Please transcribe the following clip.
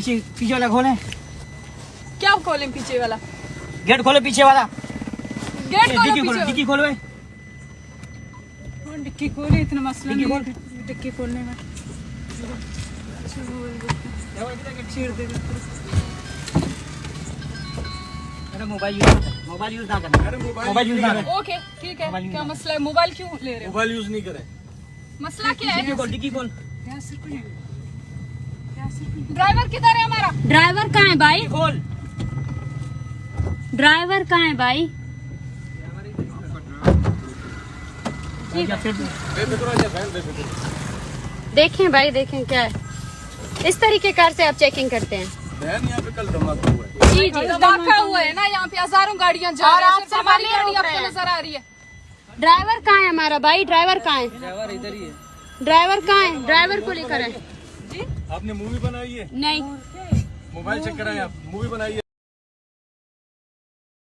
पीछे पीछे वाला खोले। क्या खोलें पीछे वाला? गेट खोलो पीछे वाला। गेट खोलो डिक्की खोलो, पीछे। डिक्की खोलो भाई। डिक्की खोले, इतना मसला डिक्की नहीं खोल। है डिक्की खोलने में। छेड़ देगा। अरे मोबाइल यूज ना करना। अरे मोबाइल यूज ना करना। ओके ठीक है, मोबाइल क्या नहीं मसला है? मोबाइल क्यों ले रहे हो? मोबाइल यूज नहीं करें। मसला क्या है? डिक्की खोल, डिक्की खोल। ड्राइवर किधर है हमारा? ड्राइवर कहाँ है भाई? डिक्की खोल। ड्राइवर कहाँ है भाई? बेफिक्र हो जा बहन, बेफिक्र। देखें भाई, देखें क्या है। इस तरीके कार से आप चेकिंग करते हैं? बहन यहाँ पे कल धमाका हुआ है। जी जी। धमाका हुआ है ना, यहाँ पे हजारों गाड़ियाँ जा रही हैं, सिर्फ हमारी गाड़ी रोक रहे आपको हैं। नजर आ रही है। ड्राइवर कहाँ है हमारा भाई? ड्राइवर कहाँ है? ड्राइवर इधर ही है। ड्राइवर कहाँ है? ड्राइवर को लेकर है। आपने मूवी बनाई है, नहीं। मोबाइल चेक कराए आप, मूवी बनाई है।